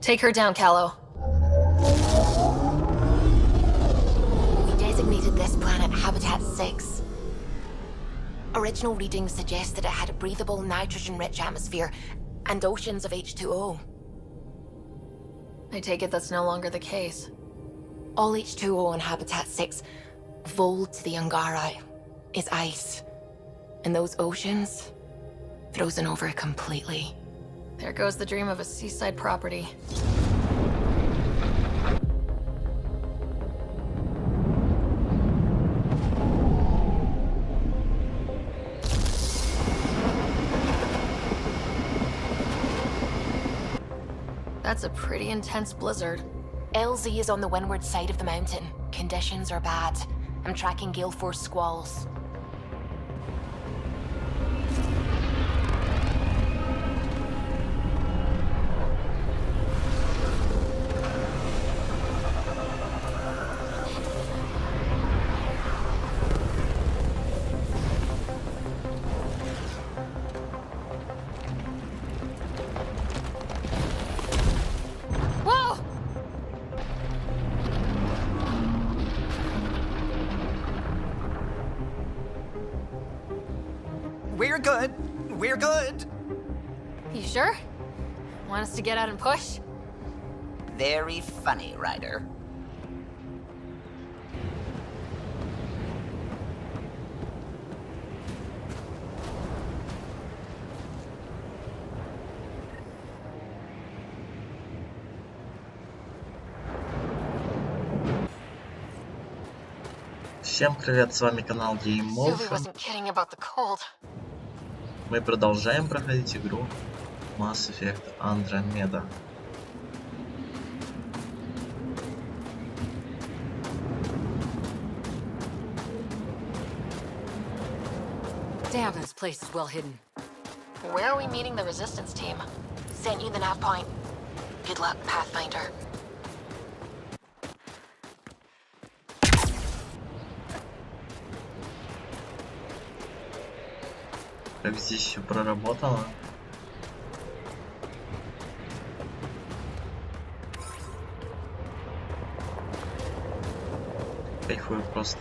Take her down, Callow. We designated this planet Habitat 6. Original readings suggest that it had a breathable, nitrogen-rich atmosphere and oceans of H2O. I take it that's no longer the case. All H2O on Habitat 6, Voeled to the Angara, is ice. And those oceans, frozen over completely. There goes the dream of a seaside property. That's a pretty intense blizzard. LZ is on the windward side of the mountain. Conditions are bad. I'm tracking gale force squalls. We're good! You sure? Want us to get out and push? Very funny, Ryder. Всем привет, с вами канал Game wasn't kidding about the cold. Мы продолжаем проходить игру Mass Effect Andromeda. Damn, this place is well hidden. Where are we meeting the Resistance team? Sent you the nav point. Good luck, Pathfinder. Как здесь все проработано. Кайфую просто.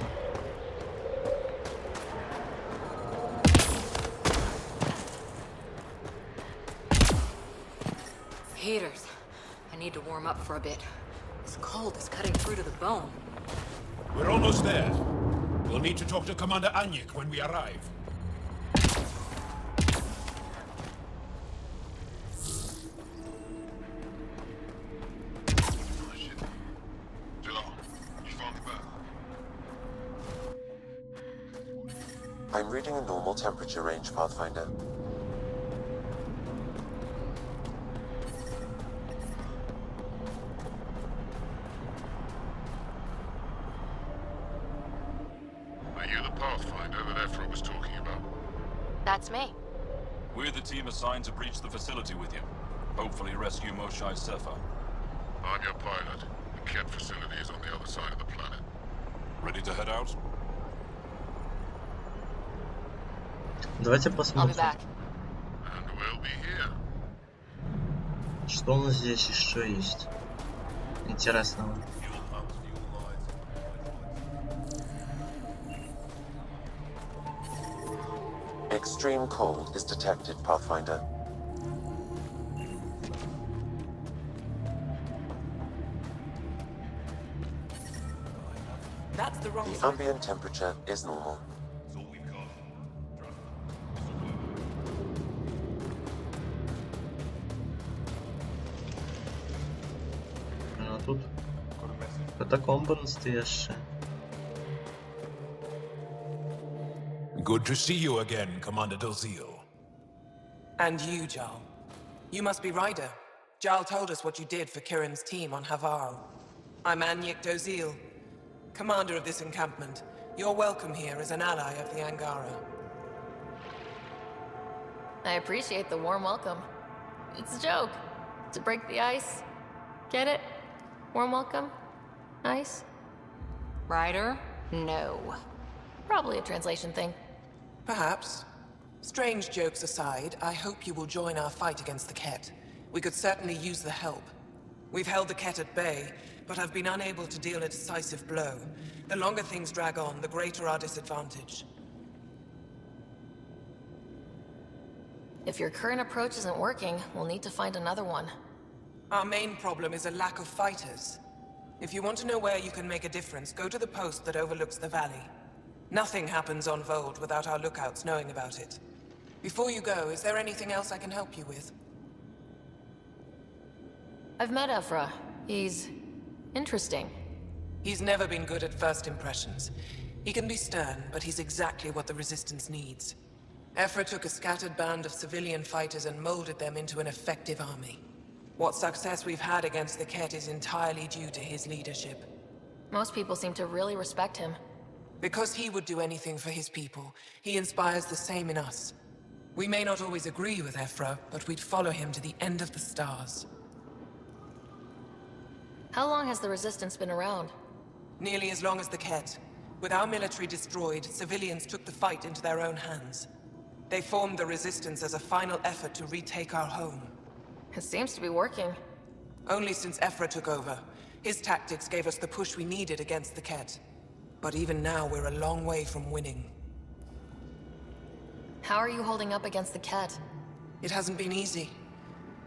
Heaters. I need to warm up for a bit. This cold is cutting through to the bone. We're almost there. We'll need to talk to Commander Anyik when we arrive. I'm reading a normal temperature range, Pathfinder. Are you the Pathfinder that Ephra was talking about? That's me. We're the team assigned to breach the facility with you. Hopefully rescue Moshae Sefa. I'm your pilot. The Kett facility is on the other side of the planet. Ready to head out? Давайте I'll be посмотрим, back. And we'll be here. что у нас здесь еще есть интересного. Extreme cold is detected, Pathfinder. That's the wrong The side. ambient temperature is normal. А тут катакомбы настоящие. Good to see you again, Commander Dalziel. And you, Jarl. You must be Ryder. Jarl told us what you did for Kirin's team on Havarl. I'm Anyik Dalziel, commander of this encampment. You're welcome here as an ally of the Angara. I appreciate the warm welcome. It's a joke. To break the ice. Get it? Warm welcome? Ice? Ryder? No. Probably a translation thing. Perhaps. Strange jokes aside, I hope you will join our fight against the Kett. We could certainly use the help. We've held the Ket at bay, but have been unable to deal a decisive blow. The longer things drag on, the greater our disadvantage. If your current approach isn't working, we'll need to find another one. Our main problem is a lack of fighters. If you want to know where you can make a difference, go to the post that overlooks the valley. Nothing happens on Voeld without our lookouts knowing about it. Before you go, is there anything else I can help you with? I've met Ephra. He's interesting. He's never been good at first impressions. He can be stern, but he's exactly what the Resistance needs. Ephra took a scattered band of civilian fighters and molded them into an effective army. What success we've had against the Ket is entirely due to his leadership. Most people seem to really respect him. Because he would do anything for his people, he inspires the same in us. We may not always agree with Ephra, but we'd follow him to the end of the stars. How long has the Resistance been around? Nearly as long as the Ket. With our military destroyed, civilians took the fight into their own hands. They formed the Resistance as a final effort to retake our home. It seems to be working. Only since Ephra took over. His tactics gave us the push we needed against the Ket. But even now, we're a long way from winning. How are you holding up against the Ket? It hasn't been easy.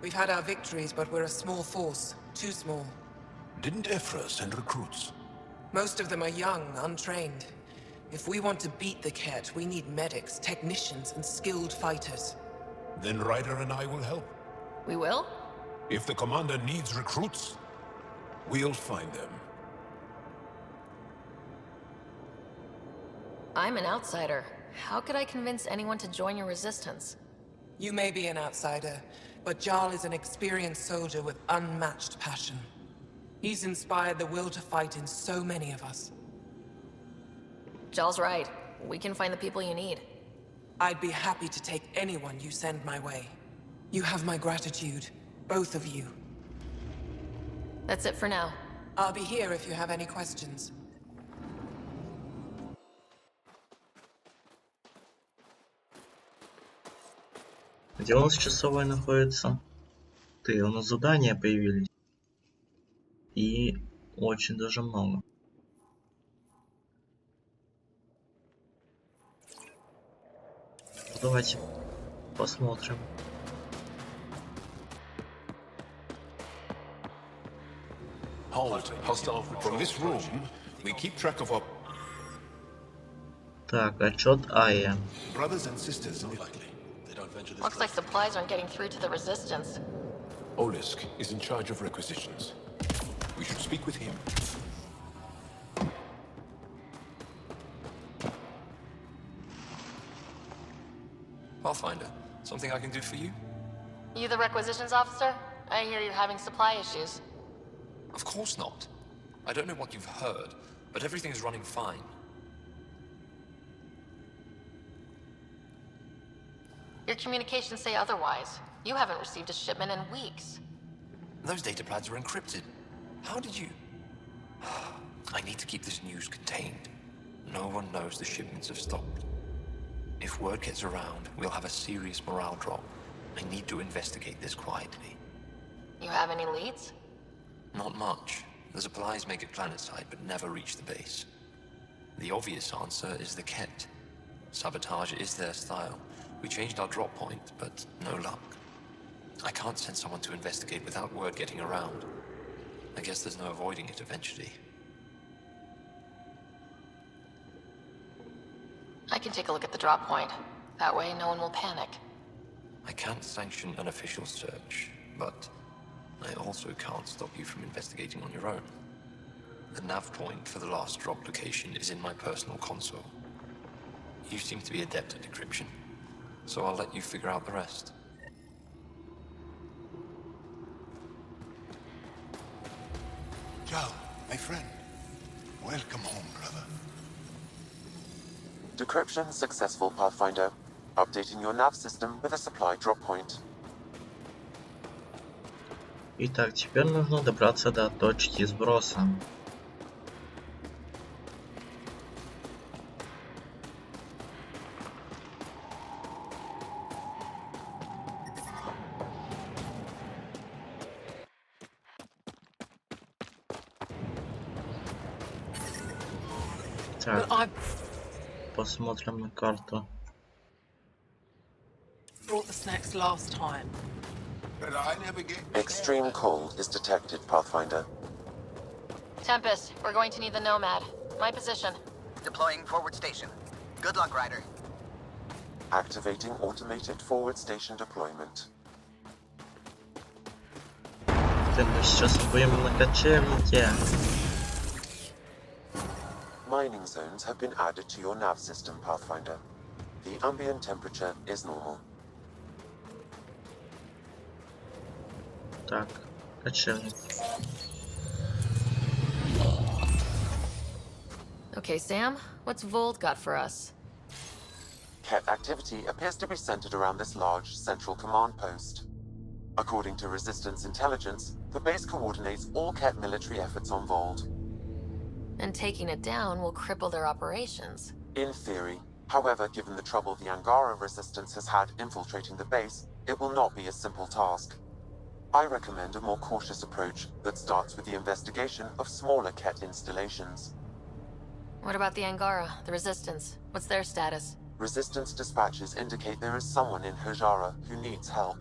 We've had our victories, but we're a small force. Too small. Didn't Ephra send recruits? Most of them are young, untrained. If we want to beat the Ket, we need medics, technicians, and skilled fighters. Then Ryder and I will help. We will? If the commander needs recruits, we'll find them. I'm an outsider. How could I convince anyone to join your Resistance? You may be an outsider, but Jarl is an experienced soldier with unmatched passion. He's inspired the will to fight in so many of us. Jarl's right. We can find the people you need. I'd be happy to take anyone you send my way. You have my gratitude, both of you. That's it for now. I'll be here if you have any questions. Где у нас часовой находится? У нас задания появились. И очень даже много. Давайте посмотрим. Halt. Hostile. From this room, we keep track of our Так, отчет Ая. brothers and sisters. Looks like supplies aren't getting through to the Resistance. Olisk is in charge of requisitions. We should speak with him. Pathfinder, something I can do for you? You the requisitions officer? I hear you're having supply issues. Of course not. I don't know what you've heard, but everything's running fine. Your communications say otherwise. You haven't received a shipment in weeks. Those data pads are encrypted. How did you... I need to keep this news contained. No one knows the shipments have stopped. If word gets around, we'll have a serious morale drop. I need to investigate this quietly. You have any leads? Not much. The supplies make it planetside, but never reach the base. The obvious answer is the Ket. Sabotage is their style. We changed our drop point, but no luck. I can't send someone to investigate without word getting around. I guess there's no avoiding it eventually. I can take a look at the drop point. That way, no one will panic. I can't sanction an official search, but I also can't stop you from investigating on your own. The nav point for the last drop location is in my personal console. You seem to be adept at decryption, so I'll let you figure out the rest. Jal, my friend. Welcome home, brother. Decryption successful, Pathfinder. Updating your nav system with a supply drop point. Итак, теперь нужно добраться до точки сброса. Так, посмотрим на карту. Brought the snacks last time. But I never get... Extreme cold is detected, Pathfinder. Tempest, we're going to need the Nomad. My position. Deploying forward station. Good luck, Ryder. Activating automated forward station deployment. Мы сейчас будем на кочевнике. Mining zones have been added to your nav system, Pathfinder. The ambient temperature is normal. Так, кочевник. Okay, Sam, what's Voeld got for us? Ket activity appears to be centered around this large central command post. According to Resistance intelligence, the base coordinates all Ket military efforts on Voeld. And taking it down will cripple their operations. In theory. However, given the trouble the Angara Resistance has had infiltrating the base, it will not be a simple task. I recommend a more cautious approach that starts with the investigation of smaller Ket installations. What about the Angara, the Resistance? What's their status? Resistance dispatches indicate there is someone in Hojara who needs help.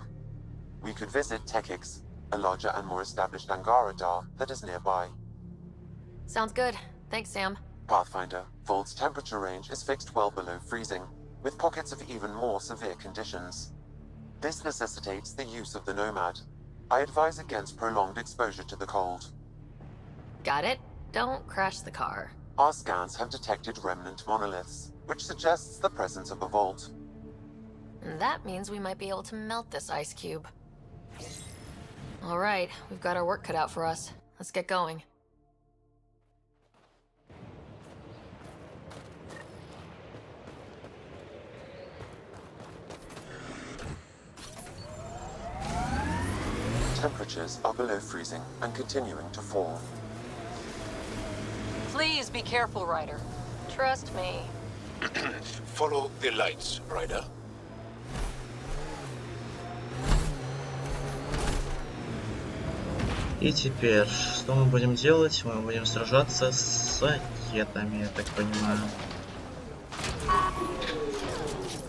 We could visit Tekix, a larger and more established Angara Dar that is nearby. Sounds good. Thanks, Sam. Pathfinder, Vold's temperature range is fixed well below freezing, with pockets of even more severe conditions. This necessitates the use of the Nomad. I advise against prolonged exposure to the cold. Got it. Don't crash the car. Our scans have detected remnant monoliths, which suggests the presence of a vault. And that means we might be able to melt this ice cube. All right, we've got our work cut out for us. Let's get going. Temperatures are below freezing and continuing to fall. Please be careful, Ryder. Trust me. Follow the lights, Ryder. И теперь, что мы будем делать? Мы будем сражаться с кетами, я так понимаю.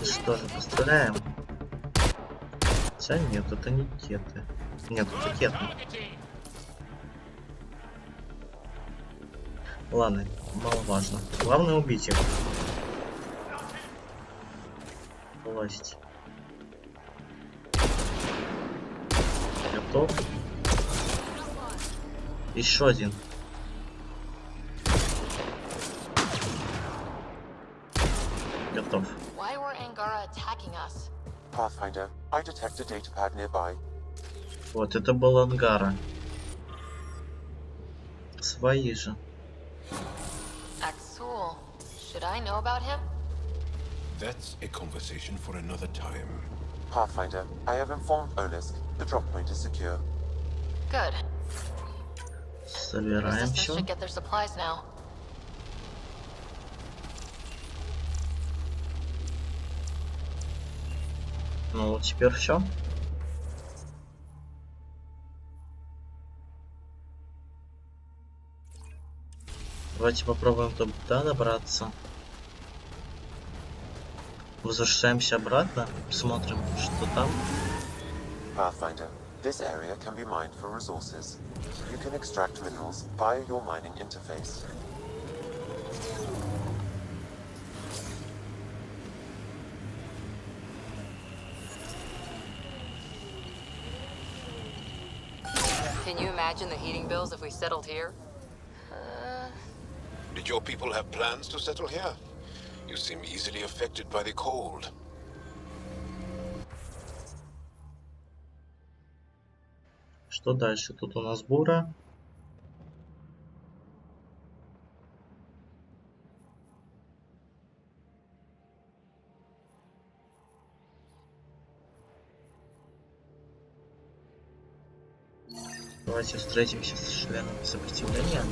Что же, постреляем? Хотя нет, это не кеты. Нет, это кеты. Ладно, маловажно. Главное убить их. Власть. Готов. Еще один. Готов. Why were Angara attacking us? Pathfinder, I detect a datapad nearby. Вот, это был Ангара. Свои же. Axul. Should I know about him? That's a conversation for another time. Pathfinder, I have informed Olisk. The drop point is secure. Good. Собираем Resistance все. should get their supplies now. Ну, теперь все. Давайте попробуем туда добраться. Возвращаемся обратно, смотрим, что там. Pathfinder, this area can be mined for resources. You can extract minerals via your mining interface. Can you imagine the heating bills if we settled here? Did your people have plans to settle here? You seem easily affected by the cold. Что дальше? Тут у нас бура. Давайте встретимся с членом сопротивления.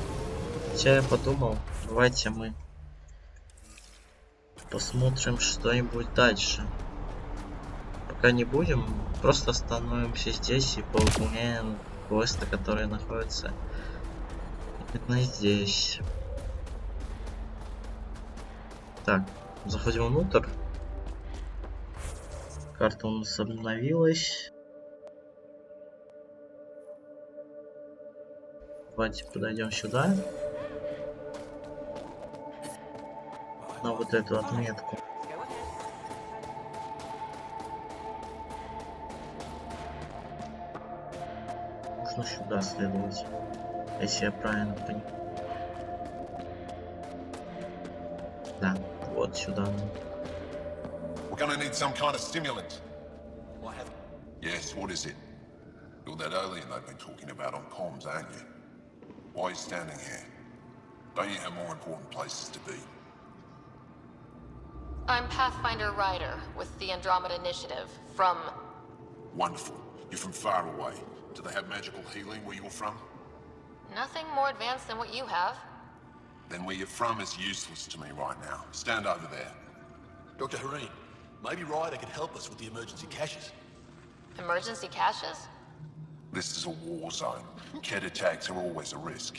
Хотя я подумал, давайте мы посмотрим что-нибудь дальше. Пока не будем, просто остановимся здесь и повыполняем квесты, которые находятся именно здесь. Так, заходим внутрь. Карта у нас обновилась. Давайте подойдем сюда. На вот эту отметку. Нужно сюда следовать, если я правильно понял. Да, вот сюда. We're gonna need some kind of stimulant. Yes, what is it? You're that alien they've been talking about on comms, aren't you? Why are you standing here? Don't you have more important places to be? I'm Pathfinder Ryder with the Andromeda Initiative from... Wonderful. You're from far away. Do they have magical healing where you're from? Nothing more advanced than what you have. Then where you're from is useless to me right now. Stand over there. Dr. Hareen, maybe Ryder could help us with the emergency caches. Emergency caches? This is a war zone. Kett attacks are always a risk.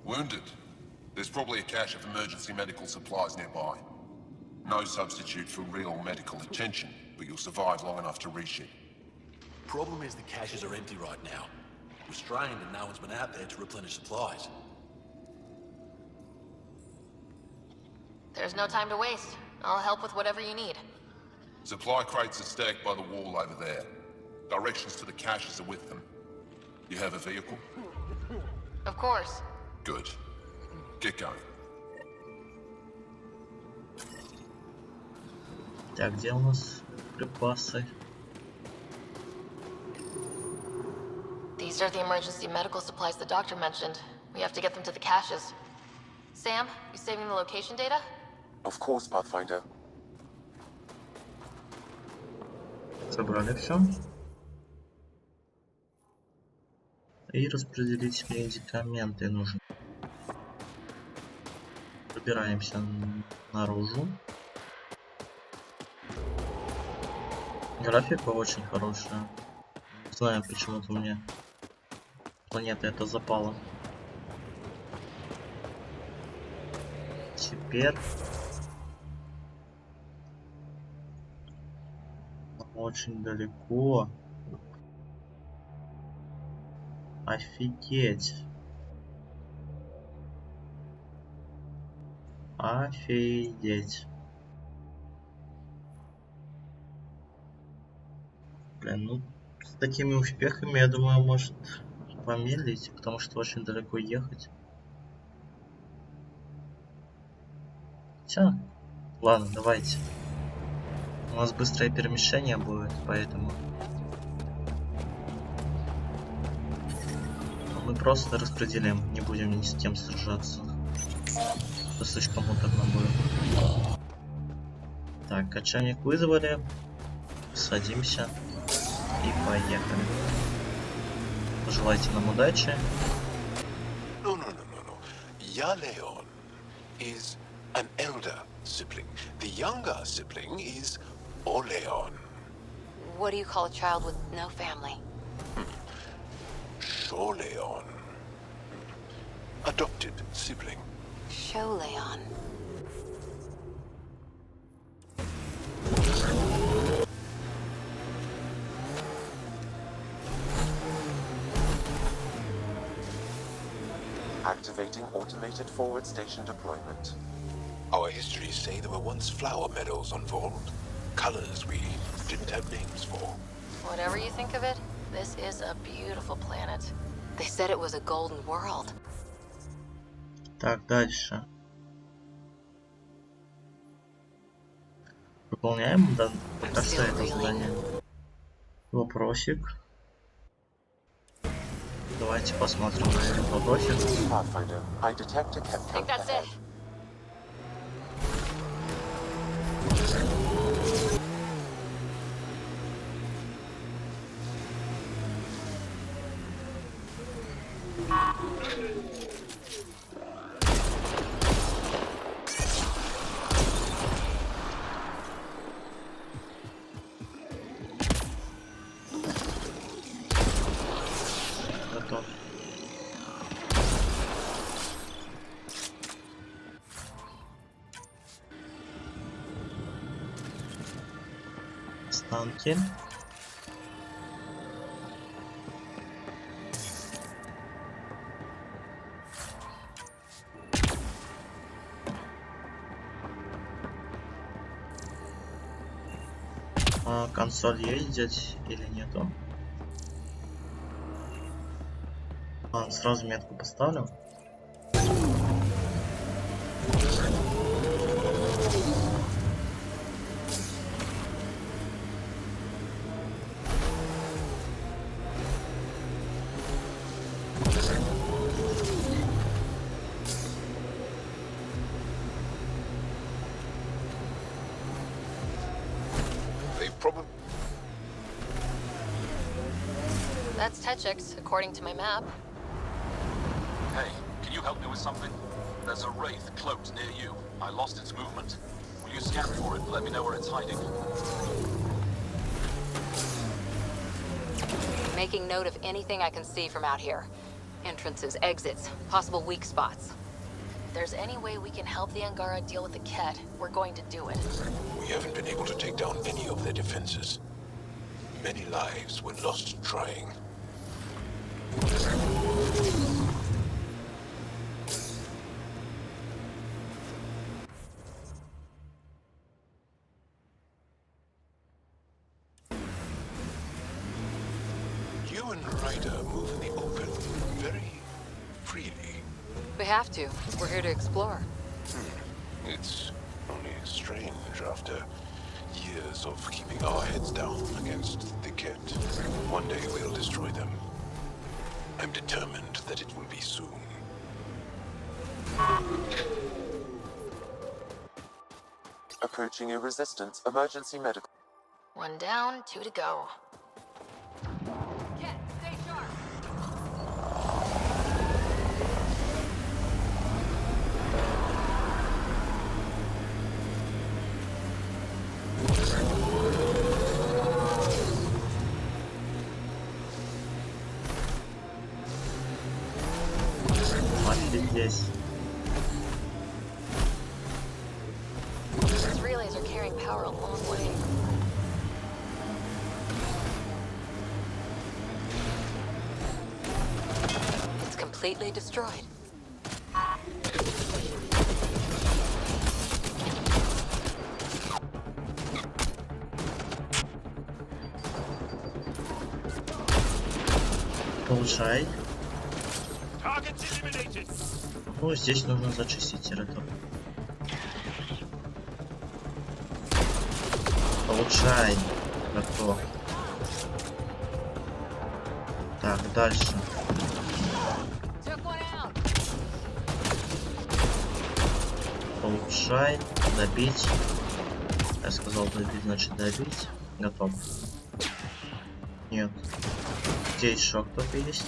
Wounded? There's probably a cache of emergency medical supplies nearby. No substitute for real medical attention, but you'll survive long enough to reship. Problem is the caches are empty right now. Restrained and no one's been out there to replenish supplies. There's no time to waste. I'll help with whatever you need. Supply crates are stacked by the wall over there. Directions to the caches are with them. You have a vehicle? Of course. Good. Get going. Так, где у нас припасы? These are the emergency medical supplies the doctor mentioned. We have to get them to the caches. Sam, you saving the location data? Of course, Pathfinder. Собрали все. И распределить медикаменты нужно. Выбираемся наружу. Графика очень хорошая. Не знаю, почему-то мне планета это запала. Теперь очень далеко. Офигеть. Офигеть. Блин, ну с такими успехами, я думаю, может помедлить, потому что очень далеко ехать. Все. Ладно, давайте. У нас быстрое перемещение будет, поэтому мы просто распределим, не будем ни с кем сражаться. Это слишком муторно будет. Так, кочевник вызвали. Садимся и поехали. Пожелайте нам удачи. No. Yaleon is an elder sibling. The younger sibling is Oleon. What do you call a child with no family? Sholeon. Adopted sibling. Sholeon. Activating automated forward station deployment. Our histories say there were once flower meadows on Voeld. Colors we didn't have names for. Whatever you think of it, this is a beautiful planet. They said it was a golden world. Так, дальше. Выполняем, да, пока что это задание. Вопросик. Давайте посмотрим на этот вопросик. Pathfinder, I detect a Kett I think that's it. Готов. останки. А консоль есть здесь или нету? Сразу метку поставлю. That's Techix, according to my map. Hey, can you help me with something? There's a wraith cloaked near you. I lost its movement. Will you scan for it and let me know where it's hiding? Making note of anything I can see from out here. Entrances, exits, possible weak spots. If there's any way we can help the Angara deal with the Ket, we're going to do it. We haven't been able to take down any of their defenses. Many lives were lost trying. You and Ryder move in the open very freely. We have to. We're here to explore. It's only strange after years of keeping our heads down against the Ket. One day we'll destroy them. I'm determined that it will be soon. Approaching a resistance emergency medical. One down, 2 to go. Ket, stay sharp. Здесь. These relays are carrying power a long way. It's completely destroyed. Получай. Ну, здесь нужно зачистить территорию. Получай. Готов. Так, дальше. Получай. Добить. Я сказал добить, значит добить. Готов. Нет. Здесь шок только есть.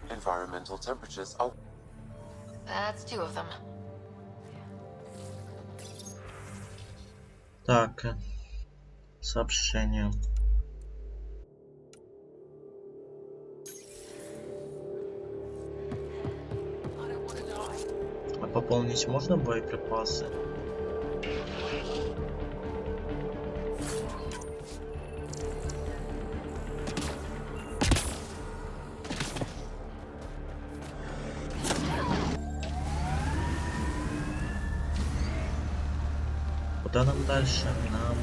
Environmental temperatures are... That's 2 of them. Так. Сообщение. А пополнить можно боеприпасы? Куда нам дальше? Нам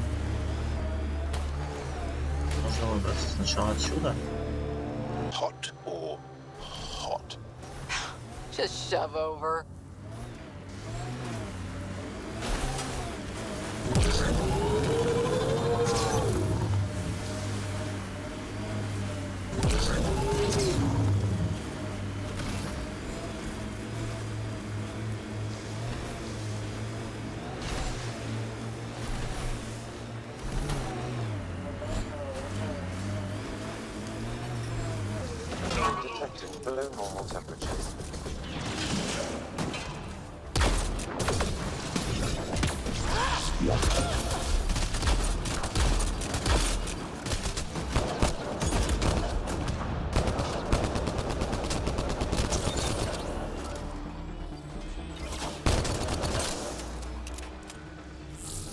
нужно выбраться сначала отсюда. Hot or hot? Just shove over. detected below normal temperatures.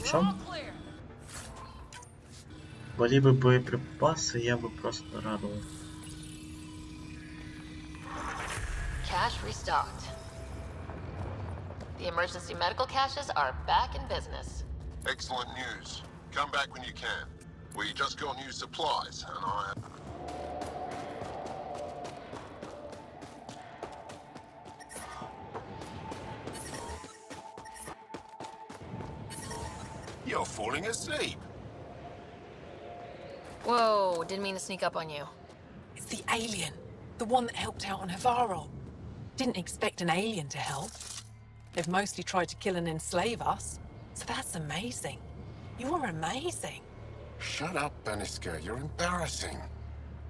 чем? Были бы боеприпасы, я бы просто радовал. Cache restocked. The emergency medical caches are back in business. Excellent news. Come back when you can. We just got new supplies, and I... You're falling asleep. Whoa, didn't mean to sneak up on you. It's the alien. The one that helped out on Havarl. Didn't expect an alien to help. They've mostly tried to kill and enslave us. So that's amazing. You are amazing. Shut up, Baniska. You're embarrassing.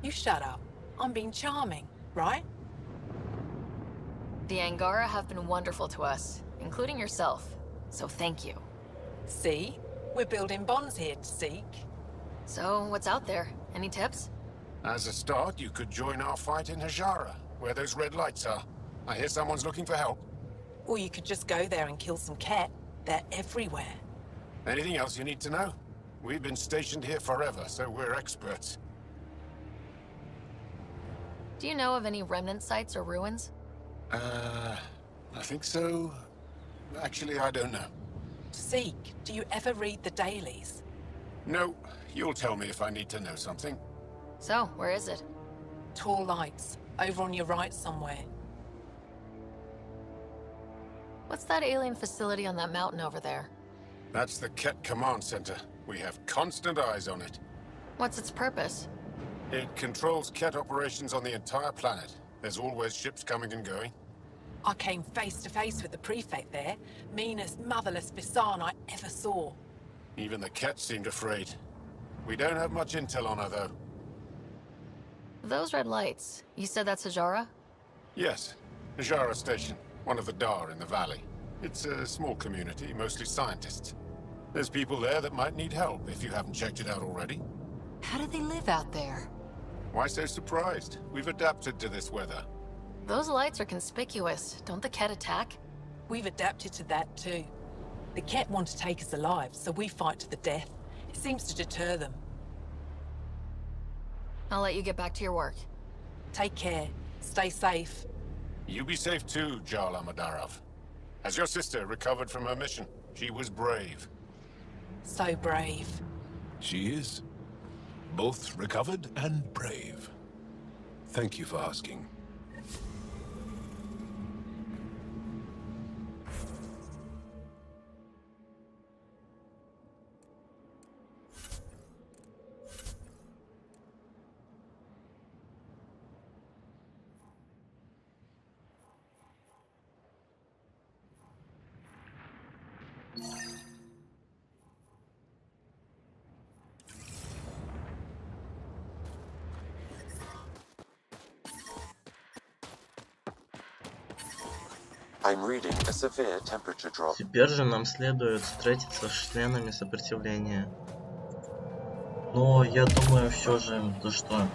You shut up. I'm being charming, right? The Angara have been wonderful to us, including yourself. So thank you. See? We're building bonds here, Seek. So, what's out there? Any tips? As a start, you could join our fight in Hajara, where those red lights are. I hear someone's looking for help. Or you could just go there and kill some Ket. They're everywhere. Anything else you need to know? We've been stationed here forever, so we're experts. Do you know of any remnant sites or ruins? I think so. Actually, I don't know. Seek, do you ever read the dailies? No, you'll tell me if I need to know something. So, where is it? Tall lights, over on your right somewhere. What's that alien facility on that mountain over there? That's the Ket Command Center. We have constant eyes on it. What's its purpose? It controls Ket operations on the entire planet. There's always ships coming and going. I came face to face with the prefect there. Meanest, motherless Bisan I ever saw. Even the Ket seemed afraid. We don't have much intel on her, though. Those red lights, you said that's Hajara? Yes. Hajara Station, one of the Dar in the valley. It's a small community, mostly scientists. There's people there that might need help, if you haven't checked it out already. How do they live out there? Why so surprised? We've adapted to this weather. Those lights are conspicuous. Don't the Ket attack? We've adapted to that too. The Ket want to take us alive, so we fight to the death. It seems to deter them. I'll let you get back to your work. Take care. Stay safe. You be safe too, Jarl Amadarov. Has your sister recovered from her mission? She was brave. So brave. She is. Both recovered and brave. Thank you for asking. I'm reading a severe temperature drop. Теперь же нам следует встретиться с членами сопротивления. Но я думаю все же, то что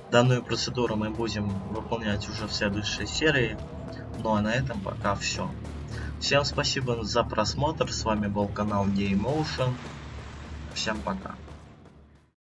данную процедуру мы будем выполнять уже в следующей серии. Ну а на этом пока все. Всем спасибо за просмотр. С вами был канал Game Motion. Всем пока.